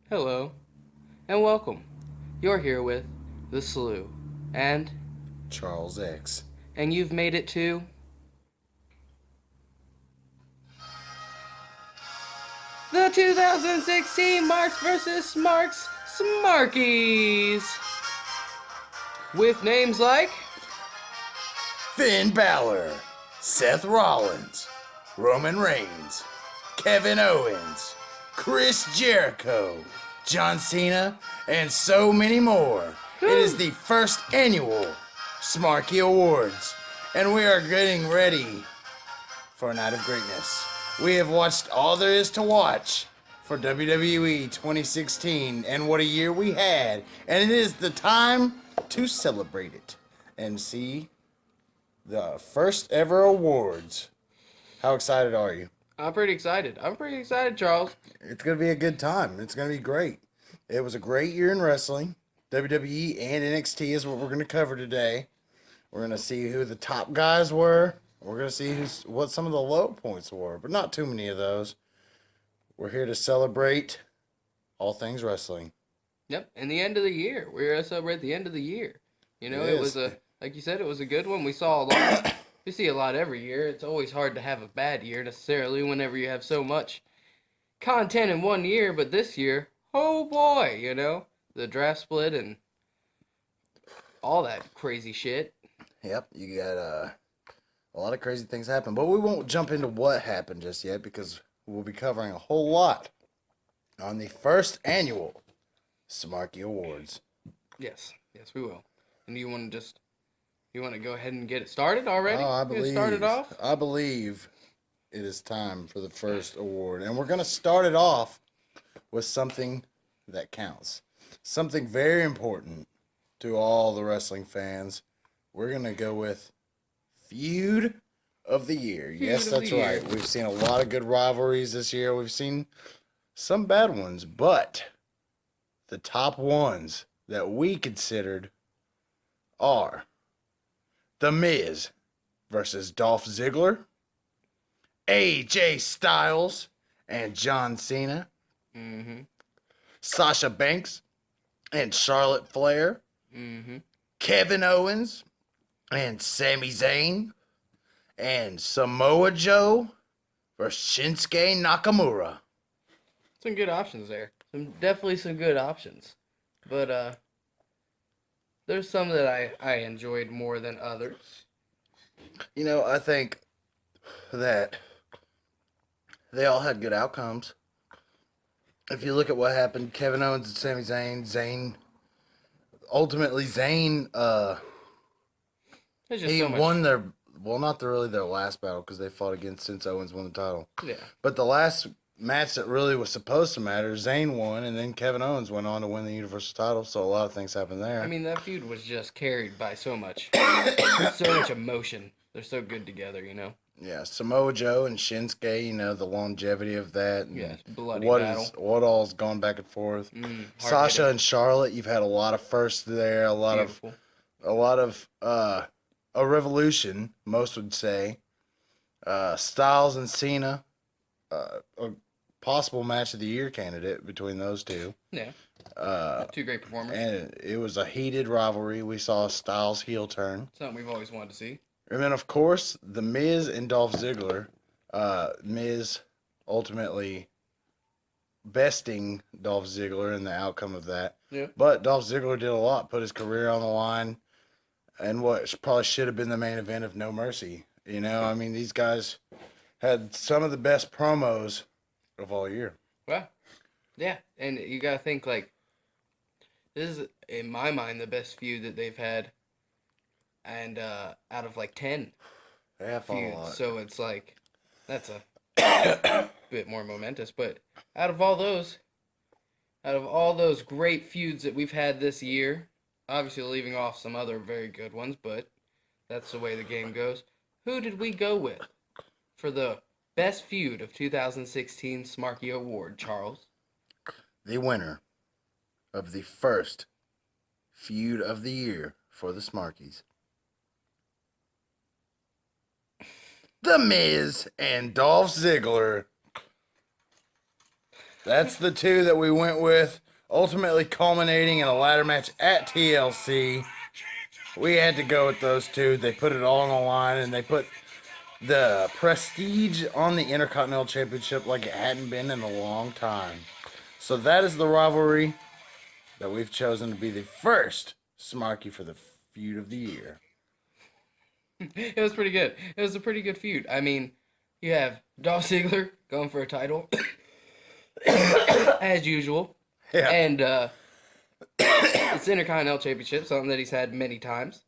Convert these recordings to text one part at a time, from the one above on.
Hello, and welcome. You're here with the Slew, and Charles X. you've made it to the 2016 Marks vs. Smarks SMARKYS, with names like Finn Balor, Seth Rollins, Roman Reigns, Kevin Owens, Chris Jericho, John Cena, and so many more. It is the first annual Smarky Awards, and we are getting ready for a night of greatness. We have watched all there is to watch for WWE 2016, and what a year we had, and it is the time to celebrate it and see the first ever awards. How excited are you? I'm pretty excited. Charles. It's going to be a good time. It's going to be great. It was a great year in wrestling. WWE and NXT is what we're going to cover today. We're going to see who the top guys were. We're going to see what some of the low points were, but not too many of those. We're here to celebrate all things wrestling. Yep, and the end of the year. We're going to celebrate the end of the year. You know, it was like you said, it was a good one. We saw a lot. We see a lot every year. It's always hard to have a bad year necessarily whenever you have so much content in one year, but this year, oh boy, you know, the draft split and all that crazy shit. Yep, you got a lot of crazy things happen, but we won't jump into what happened just yet because we'll be covering a whole lot on the first annual Smarky Awards. Yes, we will. And you want to go ahead and get it started already? Oh, I believe. Start it off? I believe it is time for the first award, and we're gonna start it off with something that counts, something very important to all the wrestling fans. We're gonna go with Feud of the Year. Yes, that's right. We've seen a lot of good rivalries this year. We've seen some bad ones, but the top ones that we considered are The Miz versus Dolph Ziggler, AJ Styles and John Cena, Sasha Banks and Charlotte Flair, Kevin Owens and Sami Zayn, and Samoa Joe versus Shinsuke Nakamura. Some good options there. Definitely some good options. But there's some that I enjoyed more than others. You know, I think that they all had good outcomes. If you look at what happened, Kevin Owens and Sami Zayn, ultimately Zayn, he won their, well, not really their last battle because they fought again since Owens won the title. Yeah. But the last match that really was supposed to matter, Zayn won, and then Kevin Owens went on to win the Universal title, so a lot of things happened there. I mean, that feud was just carried by so much emotion. They're so good together, you know? Yeah, Samoa Joe and Shinsuke, you know, the longevity of that. Yes, bloody battle. What all's gone back and forth. Sasha and Charlotte, you've had a lot of firsts there, a lot of a revolution, most would say. Styles and Cena, a possible match of the year candidate between those two. Yeah. Two great performers. And it was a heated rivalry. We saw Styles heel turn. Something we've always wanted to see. And then, of course, The Miz and Dolph Ziggler. Miz ultimately besting Dolph Ziggler in the outcome of that. Yeah. But Dolph Ziggler did a lot, put his career on the line, and what probably should have been the main event of No Mercy. You know, I mean, these guys had some of the best promos of all year. Well, yeah, and you gotta think, like, this is, in my mind, the best feud that they've had, and out of, like, 10 feuds, so it's like, that's a bit more momentous, but out of all those great feuds that we've had this year, obviously leaving off some other very good ones, but that's the way the game goes, who did we go with for the best feud of 2016 Smarky Award, Charles? The winner of the first feud of the year for the Smarkies, The Miz and Dolph Ziggler. That's the two that we went with, ultimately culminating in a ladder match at TLC. We had to go with those two. They put it all on the line, and they put the prestige on the Intercontinental Championship like it hadn't been in a long time. So that is the rivalry that we've chosen to be the first Smarky for the feud of the year. It was pretty good. It was a pretty good feud. I mean, you have Dolph Ziggler going for a title, as usual. Yeah. And it's Intercontinental Championship, something that he's had many times.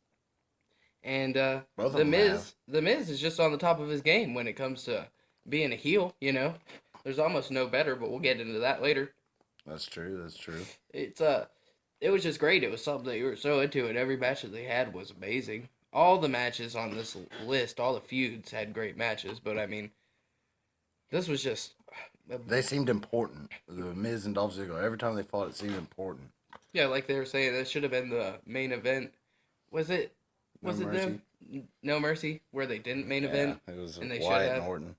And The Miz is just on the top of his game when it comes to being a heel, you know. There's almost no better, but we'll get into that later. That's true. It was just great. It was something that you were so into, and every match that they had was amazing. All the matches on this list, all the feuds had great matches, but I mean, this was just... They seemed important. The Miz and Dolph Ziggler, every time they fought, it seemed important. Yeah, like they were saying, that should have been the main event. Was it them? No Mercy, where they didn't main event? It was and they Wyatt and Orton.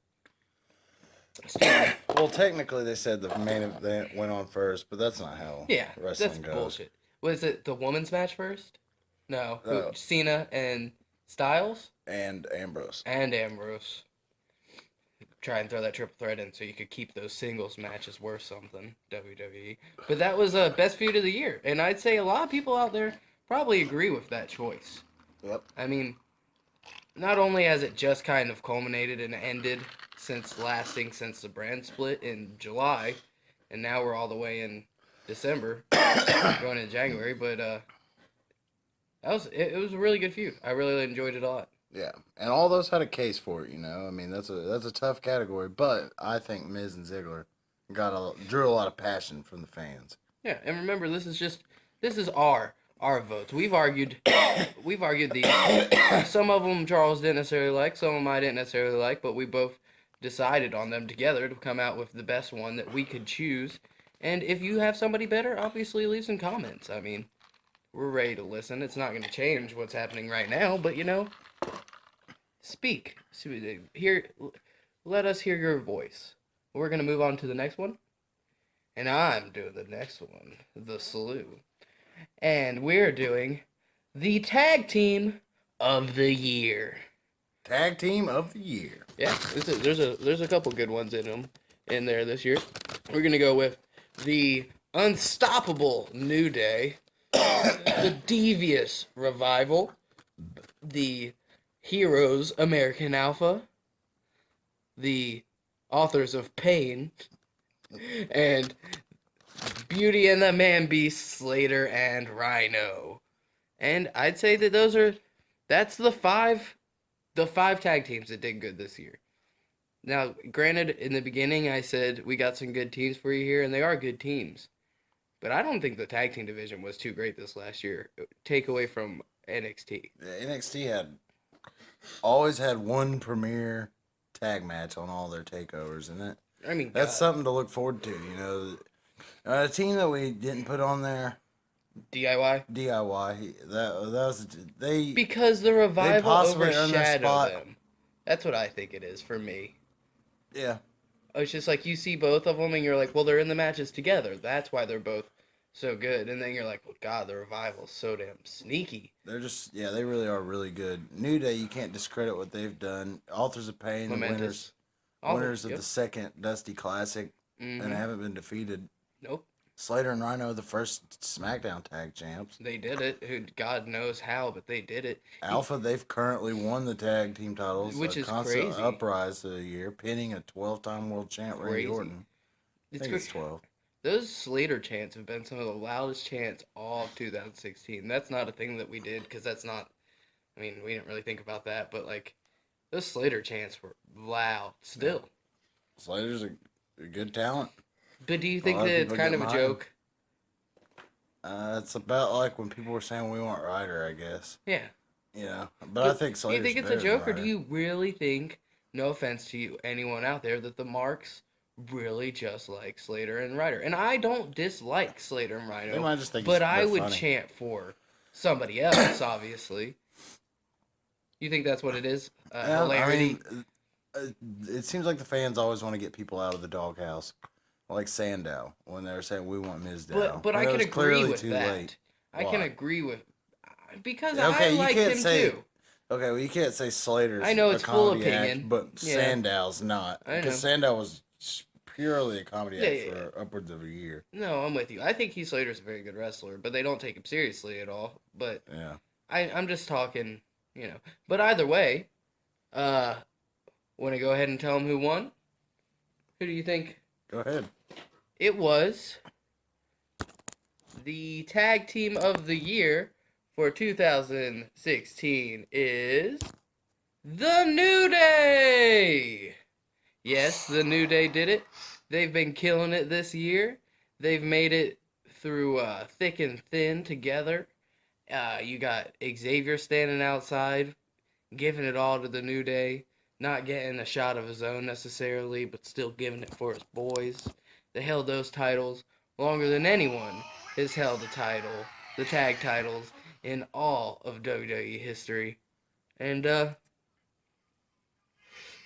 Well, technically, they said the main event went on first, but that's not how wrestling goes. Bullshit. Was it the women's match first? No. Cena and Styles? And Ambrose. Try and throw that triple threat in so you could keep those singles matches worth something, WWE. But that was best feud of the year, and I'd say a lot of people out there probably agree with that choice. Yep. I mean, not only has it just kind of culminated and ended since the brand split in July, and now we're all the way in December, going into January, but it was a really good feud. I really enjoyed it a lot. Yeah, and all those had a case for it, you know. I mean, that's a tough category, but I think Miz and Ziggler drew a lot of passion from the fans. Yeah, and remember, this is our votes. We've argued these. Some of them Charles didn't necessarily like, some of them I didn't necessarily like, but we both decided on them together to come out with the best one that we could choose. And if you have somebody better, obviously leave some comments. I mean, we're ready to listen. It's not going to change what's happening right now, but you know, speak. Let us hear your voice. We're going to move on to the next one. And I'm doing the next one, the Slew. And we're doing the Tag Team of the Year. Tag Team of the Year. Yeah, there's a couple good ones in there this year. We're going to go with the Unstoppable New Day, the Devious Revival, the Heroes American Alpha, the Authors of Pain, and Beauty and the Man Beast, Slater and Rhino. And I'd say that that's the five tag teams that did good this year. Now, granted, in the beginning I said we got some good teams for you here, and they are good teams. But I don't think the tag team division was too great this last year. Take away from NXT. Yeah, NXT always had one premier tag match on all their takeovers, and I mean, that's something to look forward to. You know, a team that we didn't put on there. DIY. That was they because the Revival overshadowed them. That's what I think it is for me. Yeah. It's just like you see both of them and you're like, well, they're in the matches together. That's why they're both so good. And then you're like, well, God, the Revival's so damn sneaky. They're just, they really are really good. New Day, you can't discredit what they've done. Authors of Pain, Momentous. winners of the second Dusty Classic, and haven't been defeated. Nope. Slater and Rhino, the first SmackDown tag champs. They did it. God knows how, but they did it. Alpha, they've currently won the tag team titles. Which is constant crazy. Uprise of the year, pinning a 12-time world champ, Randy Orton. I think it's 12. Those Slater chants have been some of the loudest chants all of 2016. That's not a thing that we did, because that's not... I mean, we didn't really think about that, but, like, those Slater chants were loud still. Yeah. Slater's a good talent. But do you think that it's kind of a joke? It's about like when people were saying we want Ryder, I guess. Yeah. Yeah, but I think Slater's do you think it's a joke, or do you really think, no offense to you, anyone out there, that the Marks really just like Slater and Ryder? And I don't dislike Slater and Rhino, they might just think but I would funny. chant for somebody else, obviously. You think that's what it is? Hilarity? I mean, it seems like the fans always want to get people out of the doghouse. like Sandow when they were saying we want Mizdow. But When I it can was agree clearly with too that. late. I Why? can agree with because Okay, I you liked can't him say. too. Okay, well, you can't say Slater's I know a it's full comedy opinion. act, but Yeah. Sandow's not. I know. Because Sandow was purely a comedy Yeah, act yeah, for upwards of a year. No, I'm with you. I think Heath Slater's a very good wrestler, but they don't take him seriously at all. But Yeah. I'm just talking, But either way, want to go ahead and tell him who won? Who do you think? Go ahead. It was the tag team of the year for 2016 is The New Day. Yes, The New Day did it. They've been killing it this year. They've made it through thick and thin together. You got Xavier standing outside, giving it all to The New Day. Not getting a shot of his own necessarily, but still giving it for his boys. They held those titles longer than anyone has held the tag titles, in all of WWE history. And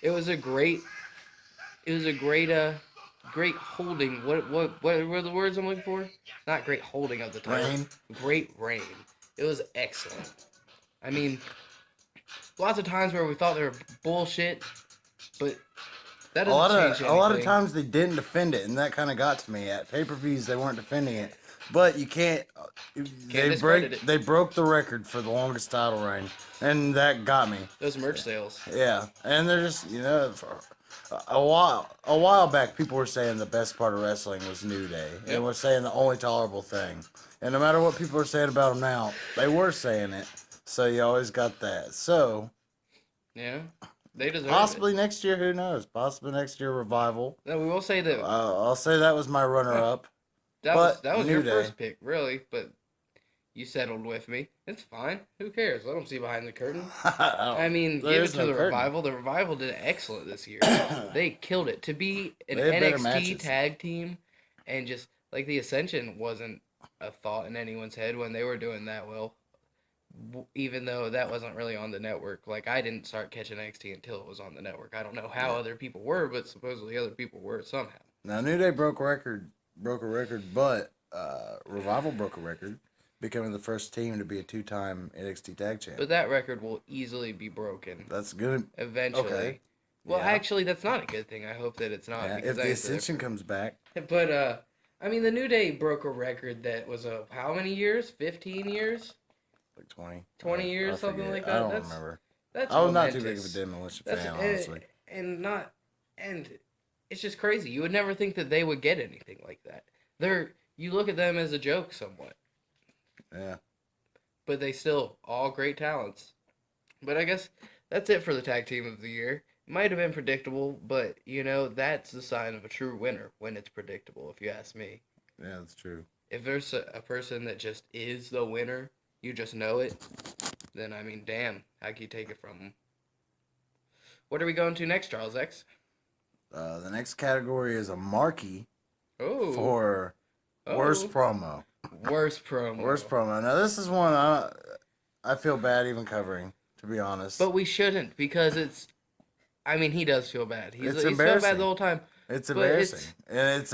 it was a great great holding. What were the words I'm looking for? Not great holding of the title. Reign. Great reign. It was excellent. I mean, lots of times where we thought they were bullshit, but that doesn't change anything. A lot of times they didn't defend it, and that kind of got to me. At pay-per-views, they weren't defending it, but you can't. They broke the record for the longest title reign, and that got me. Those merch sales. Yeah, and they're just for a while back, people were saying the best part of wrestling was New Day, and were saying the only tolerable thing. And no matter what people are saying about them now, they were saying it. So you always got that. So yeah, they deserve possibly it. next year, who knows? Possibly next year, Revival. No, we will say that. I'll say that was my runner-up. That was your New Day. first pick, really, but you settled with me. It's fine. Who cares? Let them see behind the curtain. I mean, give it to the Revival. The Revival did excellent this year. They killed it. To be an NXT tag team, and just like the Ascension wasn't a thought in anyone's head when they were doing that well. Even though that wasn't really on the network. Like, I didn't start catching NXT until it was on the network. I don't know how other people were, but supposedly other people were somehow. Now, New Day broke a record, but Revival broke a record, becoming the first team to be a 2-time NXT tag champ. But that record will easily be broken. That's good. Eventually. Okay. Well, actually, that's not a good thing. I hope that it's not. Yeah, if the Ascension comes back. But, I mean, the New Day broke a record that was how many years? 15 years? Like 20. 20 years, something like that? I don't remember. That's I was not too big of a Demolition fan, honestly. And it's just crazy. You would never think that they would get anything like that. You look at them as a joke somewhat. Yeah. But they still all great talents. But I guess that's it for the tag team of the year. It might have been predictable, but that's the sign of a true winner when it's predictable, if you ask me. Yeah, that's true. If there's a person that just is the winner, you just know it, then I mean, damn, how can you take it from them? What are we going to next, Charles X? The next category is a marquee for worst promo. Worst promo. Worst promo. Now, this is one I feel bad even covering, to be honest. But we shouldn't, because he does feel bad. He's felt bad the whole time. It's embarrassing. And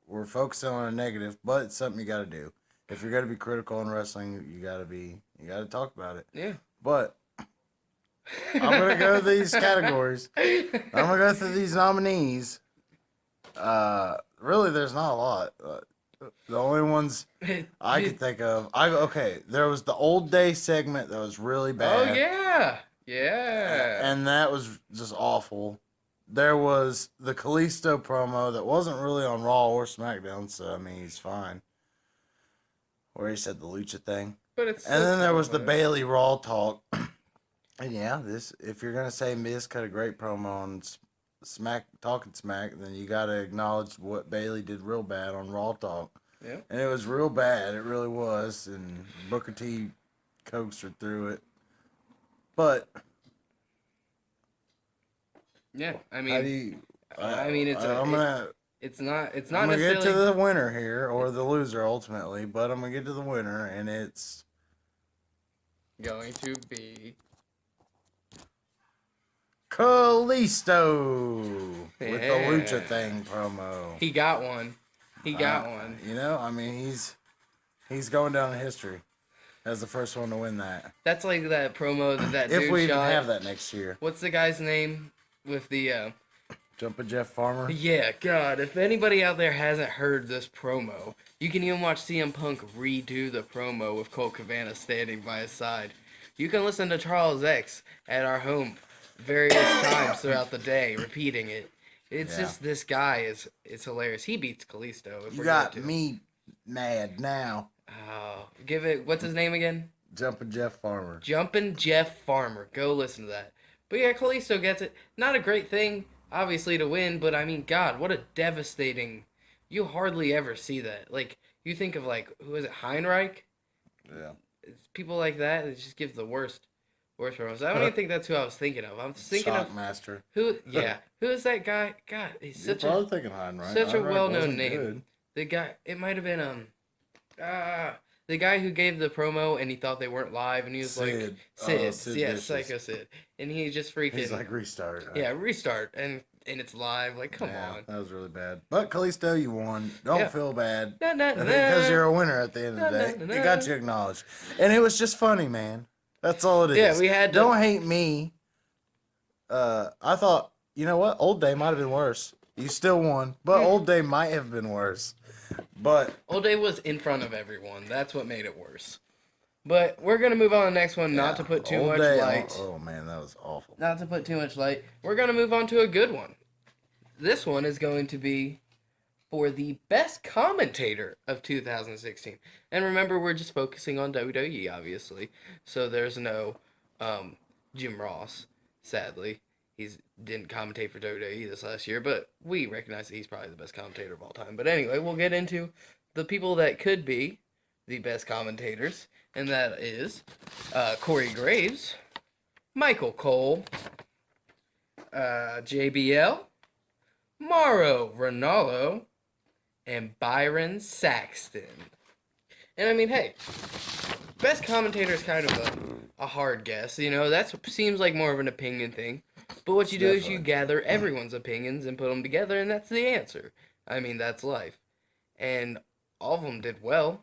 we're focusing on a negative, but it's something you got to do. If you're going to be critical in wrestling, you got to talk about it. Yeah. But I'm going to go through these categories. I'm going to go through these nominees. Really, there's not a lot. The only ones I could think of. There was the Old Day segment that was really bad. Oh, yeah. Yeah. And that was just awful. There was the Kalisto promo that wasn't really on Raw or SmackDown, so, I mean, he's fine. Where he said the lucha thing. And then there was the Bailey Raw talk. And yeah, if you're gonna say Miz cut a great promo on Talking Smack, then you gotta acknowledge what Bailey did real bad on Raw Talk. Yeah. And it was real bad. It really was. And Booker T coaxed her through it. But yeah, I mean, It's not I'm gonna get to the winner here, or the loser ultimately, but I'm gonna get to the winner, and it's going to be Kalisto with the Yeah. Lucha Thing promo. He got one. He got one. You know, I mean, he's going down in history as the first one to win that. That's like that promo that If dude we even shot. have that next year. What's the guy's name with the? Jumpin' Jeff Farmer. Yeah, God. If anybody out there hasn't heard this promo, you can even watch CM Punk redo the promo with Colt Cabana standing by his side. You can listen to Charles X at our home various times throughout the day, repeating it. It's just this guy it's hilarious. He beats Kalisto. You got me mad now. Oh, give it. What's his name again? Jumpin' Jeff Farmer. Jumpin' Jeff Farmer. Go listen to that. But yeah, Kalisto gets it. Not a great thing, obviously, to win, but I mean, God, what a devastating. You hardly ever see that. Like, you think of, like, who is it, Heinrich? Yeah. It's people like that, it just gives the worst promos. I don't even think that's who I was thinking of. I was thinking Shockmaster. who is that guy? God, he's You're such probably thinking Heinrich. such a Heinrich well-known wasn't name. good. The guy, it might have been, the guy who gave the promo and he thought they weren't live and he was like, Sid, yeah, Vicious. Psycho Sid. And he just freaking, He's like, restart. yeah, restart, and it's live, like, come on. That was really bad. But Kalisto, you won. Don't feel bad. Na, na, na, Because you're a winner at the end of the day. Na, na, na, You got you acknowledged. And it was just funny, man. That's all it is. Yeah, we had to... Don't hate me. I thought, you know what? Old Day might have been worse. You still won. But Old Day might have been worse. But Old Day was in front of everyone. That's what made it worse. But we're going to move on to the next one, not to put too much light. Oh, man, that was awful. Not to put too much light. We're going to move on to a good one. This one is going to be for the best commentator of 2016. And remember, we're just focusing on WWE, obviously. So there's no Jim Ross, sadly. He didn't commentate for WWE this last year, but we recognize that he's probably the best commentator of all time. But anyway, we'll get into the people that could be the best commentators, and that is Corey Graves, Michael Cole, JBL, Mauro Ranallo, and Byron Saxton. And I mean, hey, best commentator is kind of a hard guess, you know, that seems like more of an opinion thing. But what you do is you gather everyone's opinions and put them together, and that's the answer. I mean, that's life. And all of them did well.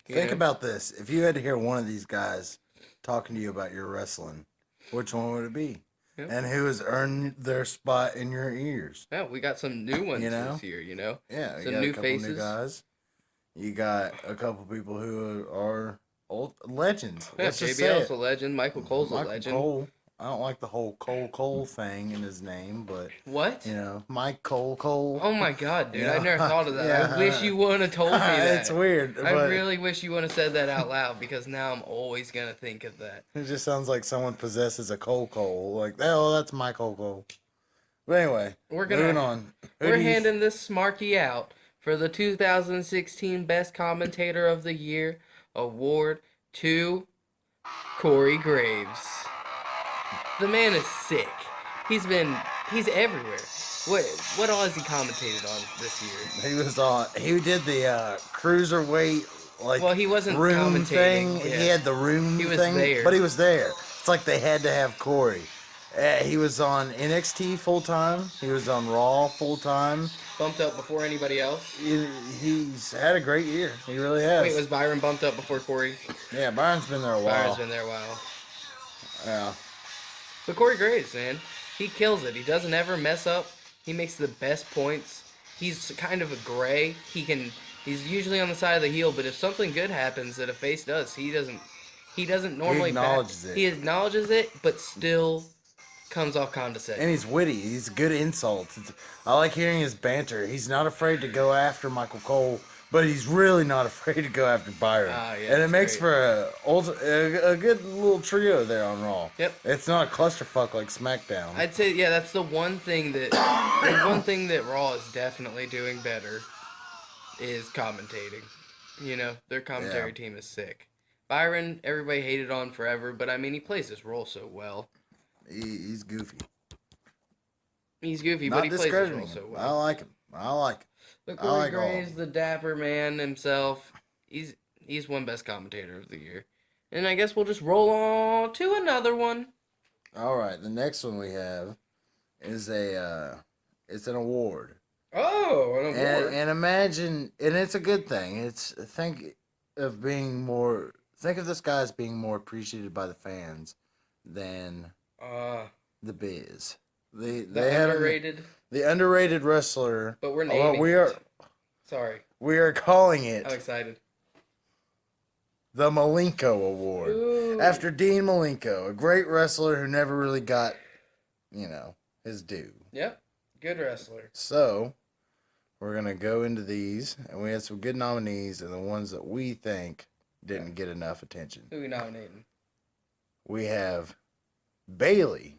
Think about this. If you had to hear one of these guys talking to you about your wrestling, which one would it be? Yep. And who has earned their spot in your ears? Yeah, we got some new ones this year, you know? Yeah, some got new a couple faces. New guys. You got a couple people who are old legends. Yeah, JBL's a legend. Michael Cole's a legend. Cole. I don't like the whole Cole thing in his name, but what? You know, Mike Cole. Oh my God, dude! You know? I never thought of that. Yeah. I wish you wouldn't have told me that. It's weird. I really wish you wouldn't have said that out loud because now I'm always gonna think of that. It just sounds like someone possesses a Cole. Like, oh, that's Michael Cole. But anyway, moving on. We're handing this Smarky out for the 2016 Best Commentator of the Year award to Corey Graves. The man is sick. He's everywhere. What all has he commentated on this year? He did the cruiserweight, like, well, he wasn't room commentating. thing. Yeah. He had the room he was thing, there. but he was there. It's like they had to have Corey. He was on NXT full time. He was on Raw full time. Bumped up before anybody else. He's had a great year. He really has. Wait, was Byron bumped up before Corey? Yeah, Byron's been there a while. Byron's been there a while. Yeah. But Corey Graves, man, he kills it. He doesn't ever mess up. He makes the best points. He's kind of a gray. He's usually on the side of the heel, but if something good happens that a face does, he doesn't normally. He acknowledges it. He acknowledges it, but still comes off condescending. And he's witty. He's good insults. I like hearing his banter. He's not afraid to go after Michael Cole, but he's really not afraid to go after Byron. Yeah, and it makes for a good little trio there on Raw. Yep. It's not a clusterfuck like SmackDown. I'd say, yeah, that's the one thing that Raw is definitely doing better is commentating. You know, their commentary team is sick. Byron, everybody hated on forever, but I mean, he plays his role so well. He's goofy. He's goofy, Not but he plays his role so well. I like him. But Corey Graves, the dapper man himself, he's won Best Commentator of the Year. And I guess we'll just roll on to another one. All right, the next one we have is it's an award. Oh, an award. And imagine, and it's a good thing. Think of being more. Think of this guy as being more appreciated by the fans than the Biz. They had underrated. The underrated wrestler. But we're naming it. Sorry. We are calling it. I'm excited. The Malenko Award. Ooh. After Dean Malenko, a great wrestler who never really got, his due. Yep. Good wrestler. So, we're going to go into these, and we had some good nominees, and the ones that we think didn't get enough attention. Who are we nominating? We have Bailey.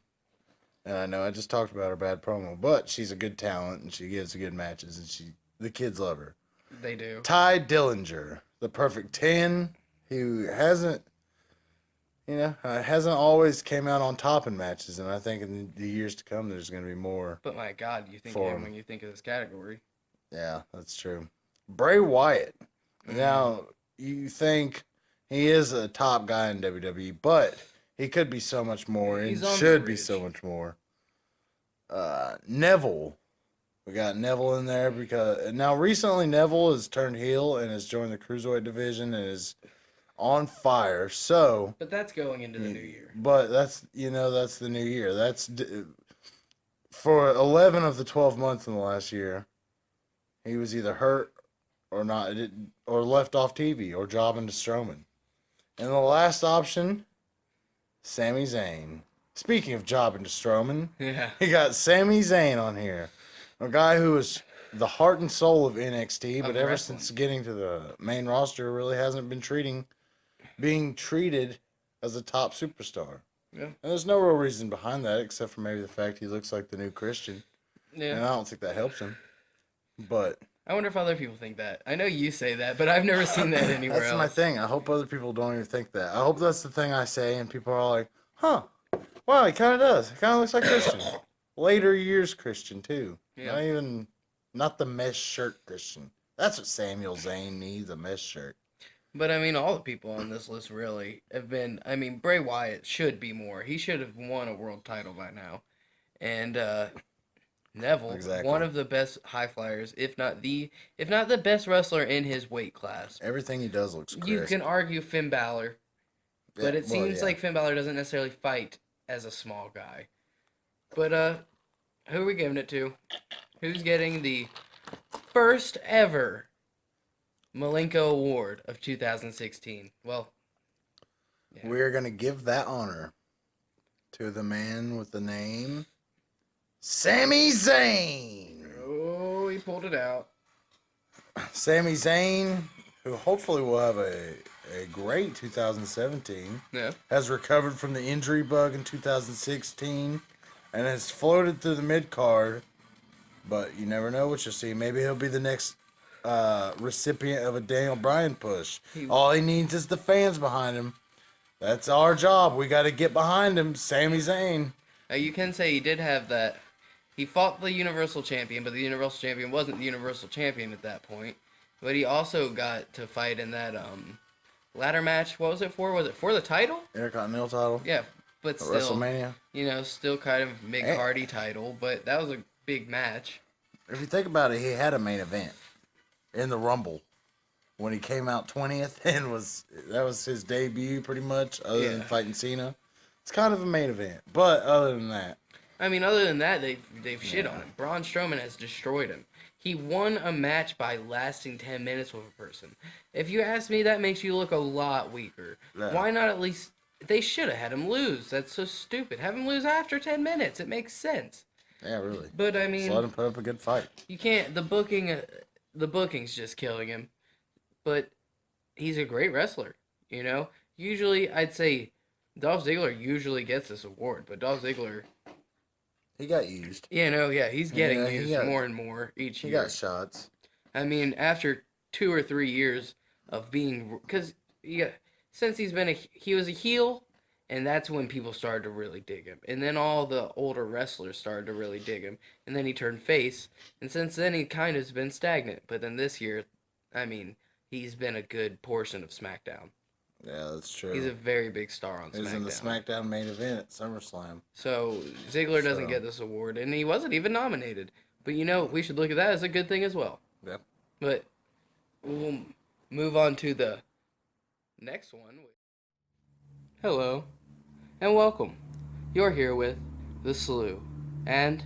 And I know I just talked about her bad promo, but she's a good talent, and she gives good matches, and the kids love her. They do. Ty Dillinger, the perfect 10, who hasn't always came out on top in matches, and I think in the years to come there's going to be more. But my God, you think of him when you think of this category. Yeah, that's true. Bray Wyatt. Now, you think he is a top guy in WWE, but he could be so much more, and should be so much more. Neville. We got Neville in there because now recently Neville has turned heel and has joined the Cruiserweight division and is on fire. So, but that's going into the new year. But that's the new year. That's for 11 of the 12 months in the last year. He was either hurt or not, or left off TV or jobbing to Strowman. And the last option, Sami Zayn. Speaking of jobbing to Strowman, he got Sami Zayn on here. A guy who was the heart and soul of NXT, but ever since getting to the main roster, really hasn't been being treated as a top superstar. Yeah. And there's no real reason behind that, except for maybe the fact he looks like the new Christian. Yeah. And I don't think that helps him. But I wonder if other people think that. I know you say that, but I've never seen that anywhere else. That's my thing. I hope other people don't even think that. I hope that's the thing I say, and people are like, huh, wow, he kind of does. He kind of looks like Christian. Later years Christian, too. Yeah. Not the mesh shirt Christian. That's what Samuel Zayn needs, a mesh shirt. But, all the people on this list really have been... Bray Wyatt should be more. He should have won a world title by now. And Neville, one of the best high flyers, if not the best wrestler in his weight class. Everything he does looks crisp. You can argue Finn Balor, but it seems like Finn Balor doesn't necessarily fight as a small guy. But, who are we giving it to? Who's getting the first ever Malenko Award of 2016? Well, we're going to give that honor to the man with the name Sami Zayn. Oh, he pulled it out. Sami Zayn, who hopefully will have a great 2017. Yeah. Has recovered from the injury bug in 2016 and has floated through the mid-card. But you never know what you'll see. Maybe he'll be the next recipient of a Daniel Bryan push. All he needs is the fans behind him. That's our job. We got to get behind him, Sami Zayn. You can say he did have that. He fought the Universal Champion, but the Universal Champion wasn't the Universal Champion at that point. But he also got to fight in that ladder match. What was it for? Was it for the title? Intercontinental title. Yeah, but still, WrestleMania. Still kind of mid-cardy title, but that was a big match. If you think about it, he had a main event in the Rumble when he came out 20th and that was his debut pretty much, other than fighting Cena. It's kind of a main event, but other than that, they've shit on him. Braun Strowman has destroyed him. He won a match by lasting 10 minutes with a person. If you ask me, that makes you look a lot weaker. Yeah. Why not at least... They should have had him lose. That's so stupid. Have him lose after 10 minutes. It makes sense. Yeah, really. But, just let him put up a good fight. You can't... The booking's just killing him. But he's a great wrestler, Usually, I'd say Dolph Ziggler usually gets this award, but Dolph Ziggler... He got used. He's getting used more and more each year. He got shots. After 2 or 3 years of being... Because, since he was a heel, and that's when people started to really dig him. And then all the older wrestlers started to really dig him. And then he turned face. And since then, he kind of has been stagnant. But then this year, he's been a good portion of SmackDown. Yeah, that's true. He's a very big star on SmackDown. He was in the SmackDown main event at SummerSlam. So Ziggler doesn't get this award, and he wasn't even nominated. But we should look at that as a good thing as well. Yep. But we'll move on to the next one. Hello, and welcome. You're here with The Slew, and